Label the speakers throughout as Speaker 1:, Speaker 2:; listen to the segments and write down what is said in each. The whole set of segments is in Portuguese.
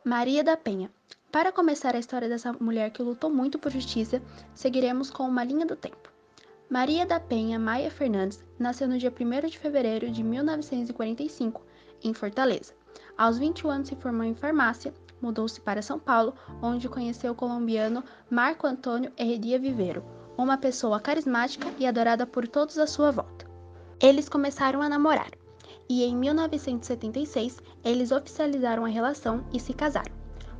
Speaker 1: Maria da Penha. Para começar a história dessa mulher que lutou muito por justiça, seguiremos com uma linha do tempo. Maria da Penha Maia Fernandes nasceu no dia 1º de fevereiro de 1945, em Fortaleza. Aos 21 anos se formou em farmácia, mudou-se para São Paulo, onde conheceu o colombiano Marco Antônio Heredia Viveiro, uma pessoa carismática e adorada por todos à sua volta. Eles começaram a namorar, e em 1976 eles oficializaram a relação e se casaram.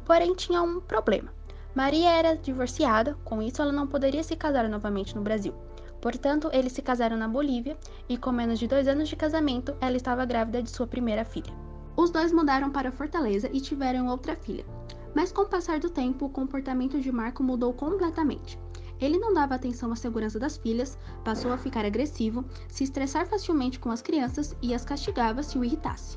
Speaker 1: Porém, tinha um problema. Maria era divorciada, com isso ela não poderia se casar novamente no Brasil. Portanto, eles se casaram na Bolívia e, com menos de 2 anos de casamento, ela estava grávida de sua primeira filha. Os dois mudaram para Fortaleza e tiveram outra filha. Mas com o passar do tempo, o comportamento de Marco mudou completamente. Ele não dava atenção à segurança das filhas, passou a ficar agressivo, se estressar facilmente com as crianças e as castigava se o irritasse.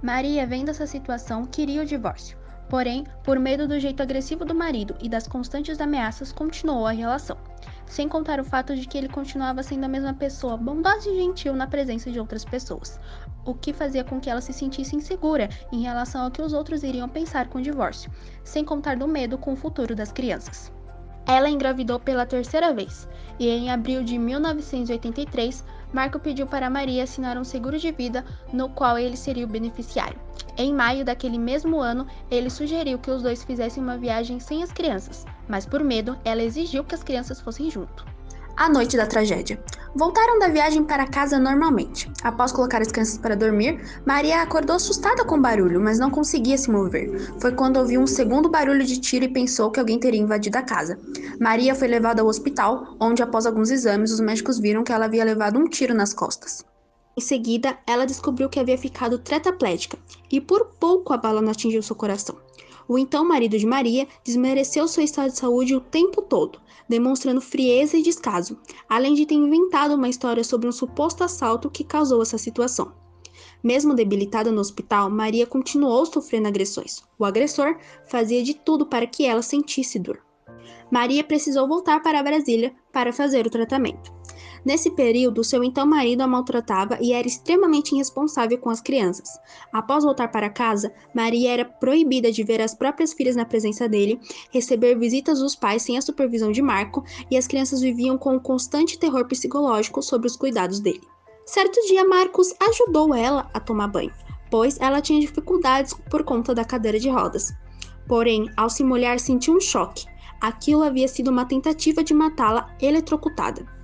Speaker 1: Maria, vendo essa situação, queria o divórcio. Porém, por medo do jeito agressivo do marido e das constantes ameaças, continuou a relação. Sem contar o fato de que ele continuava sendo a mesma pessoa, bondosa e gentil na presença de outras pessoas, o que fazia com que ela se sentisse insegura em relação ao que os outros iriam pensar com o divórcio, sem contar do medo com o futuro das crianças. Ela engravidou pela terceira vez, e em abril de 1983, Marco pediu para Maria assinar um seguro de vida no qual ele seria o beneficiário. Em maio daquele mesmo ano, ele sugeriu que os dois fizessem uma viagem sem as crianças, mas por medo, ela exigiu que as crianças fossem junto. A noite da tragédia. Voltaram da viagem para casa normalmente. Após colocar as crianças para dormir, Maria acordou assustada com o barulho, mas não conseguia se mover. Foi quando ouviu um segundo barulho de tiro e pensou que alguém teria invadido a casa. Maria foi levada ao hospital, onde após alguns exames os médicos viram que ela havia levado um tiro nas costas. Em seguida, ela descobriu que havia ficado tetraplégica e por pouco a bala não atingiu seu coração. O então marido de Maria desmereceu seu estado de saúde o tempo todo, demonstrando frieza e descaso, além de ter inventado uma história sobre um suposto assalto que causou essa situação. Mesmo debilitada no hospital, Maria continuou sofrendo agressões. O agressor fazia de tudo para que ela sentisse dor. Maria precisou voltar para Brasília para fazer o tratamento. Nesse período, seu então marido a maltratava e era extremamente irresponsável com as crianças. Após voltar para casa, Maria era proibida de ver as próprias filhas na presença dele, receber visitas dos pais sem a supervisão de Marco, e as crianças viviam com um constante terror psicológico sobre os cuidados dele. Certo dia, Marcos ajudou ela a tomar banho, pois ela tinha dificuldades por conta da cadeira de rodas. Porém, ao se molhar, sentiu um choque. Aquilo havia sido uma tentativa de matá-la eletrocutada.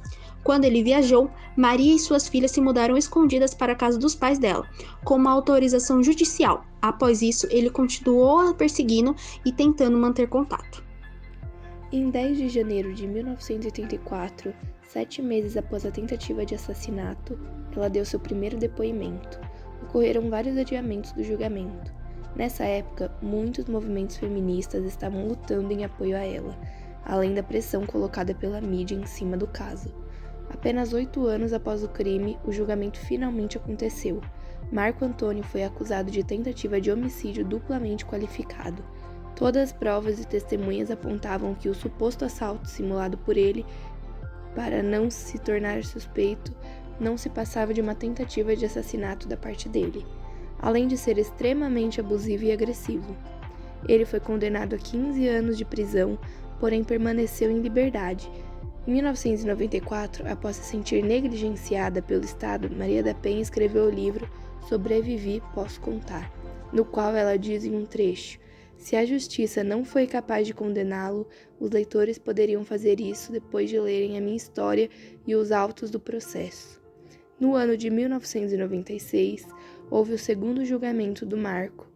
Speaker 1: Quando ele viajou, Maria e suas filhas se mudaram escondidas para a casa dos pais dela, com uma autorização judicial. Após isso, ele continuou a perseguindo e tentando manter contato.
Speaker 2: Em 10 de janeiro de 1984, 7 meses após a tentativa de assassinato, ela deu seu primeiro depoimento. Ocorreram vários adiamentos do julgamento. Nessa época, muitos movimentos feministas estavam lutando em apoio a ela, além da pressão colocada pela mídia em cima do caso. Apenas 8 anos após o crime, o julgamento finalmente aconteceu. Marco Antônio foi acusado de tentativa de homicídio duplamente qualificado. Todas as provas e testemunhas apontavam que o suposto assalto simulado por ele, para não se tornar suspeito, não se passava de uma tentativa de assassinato da parte dele, além de ser extremamente abusivo e agressivo. Ele foi condenado a 15 anos de prisão, porém permaneceu em liberdade. Em 1994, após se sentir negligenciada pelo Estado, Maria da Penha escreveu o livro Sobrevivi, Posso Contar, no qual ela diz em um trecho: se a justiça não foi capaz de condená-lo, os leitores poderiam fazer isso depois de lerem a minha história e os autos do processo. No ano de 1996, houve o segundo julgamento do Marco,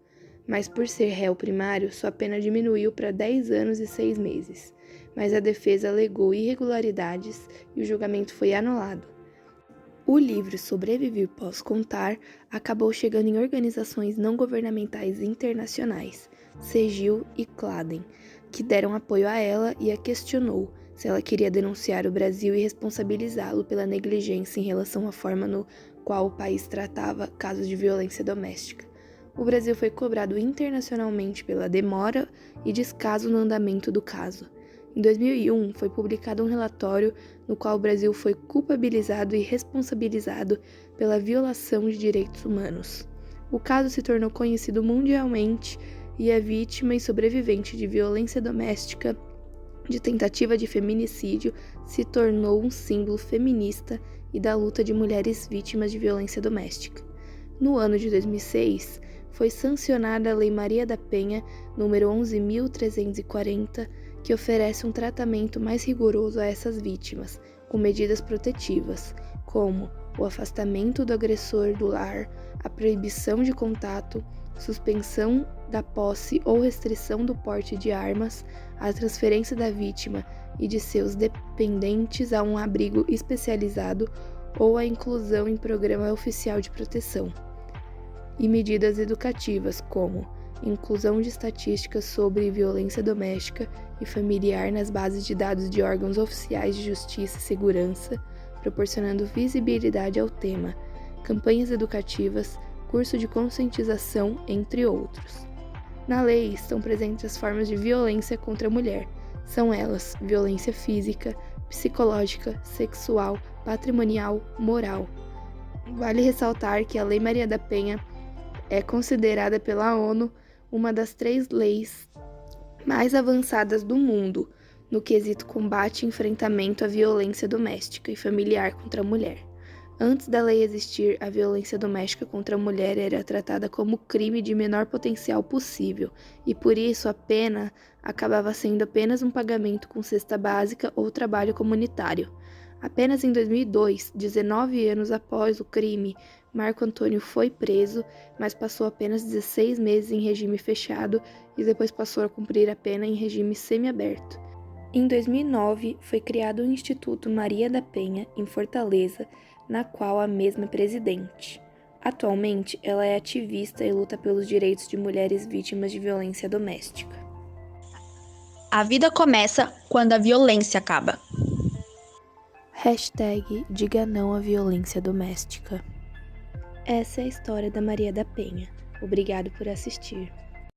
Speaker 2: mas por ser réu primário, sua pena diminuiu para 10 anos e 6 meses. Mas a defesa alegou irregularidades e o julgamento foi anulado. O livro Sobrevivi, Posso Contar acabou chegando em organizações não governamentais internacionais, CEGIL e CLADEN, que deram apoio a ela e a questionou se ela queria denunciar o Brasil e responsabilizá-lo pela negligência em relação à forma no qual o país tratava casos de violência doméstica. O Brasil foi cobrado internacionalmente pela demora e descaso no andamento do caso. Em 2001, foi publicado um relatório no qual o Brasil foi culpabilizado e responsabilizado pela violação de direitos humanos. O caso se tornou conhecido mundialmente e é vítima e sobrevivente de violência doméstica, de tentativa de feminicídio, se tornou um símbolo feminista e da luta de mulheres vítimas de violência doméstica. No ano de 2006, foi sancionada a Lei Maria da Penha, número 11.340, que oferece um tratamento mais rigoroso a essas vítimas, com medidas protetivas, como o afastamento do agressor do lar, a proibição de contato, suspensão da posse ou restrição do porte de armas, a transferência da vítima e de seus dependentes a um abrigo especializado ou a inclusão em programa oficial de proteção. E medidas educativas, como inclusão de estatísticas sobre violência doméstica e familiar nas bases de dados de órgãos oficiais de justiça e segurança, proporcionando visibilidade ao tema, campanhas educativas, curso de conscientização, entre outros. Na lei estão presentes as formas de violência contra a mulher. São elas violência física, psicológica, sexual, patrimonial, moral. Vale ressaltar que a Lei Maria da Penha é considerada pela ONU uma das 3 leis mais avançadas do mundo no quesito combate e enfrentamento à violência doméstica e familiar contra a mulher. Antes da lei existir, a violência doméstica contra a mulher era tratada como crime de menor potencial possível, e por isso a pena acabava sendo apenas um pagamento com cesta básica ou trabalho comunitário. Apenas em 2002, 19 anos após o crime, Marco Antônio foi preso, mas passou apenas 16 meses em regime fechado e depois passou a cumprir a pena em regime semiaberto. Em 2009, foi criado o Instituto Maria da Penha, em Fortaleza, na qual a mesma é presidente. Atualmente, ela é ativista e luta pelos direitos de mulheres vítimas de violência doméstica.
Speaker 1: A vida começa quando a violência acaba.
Speaker 2: #Diga não à violência doméstica. Essa é a história da Maria da Penha. Obrigado por assistir.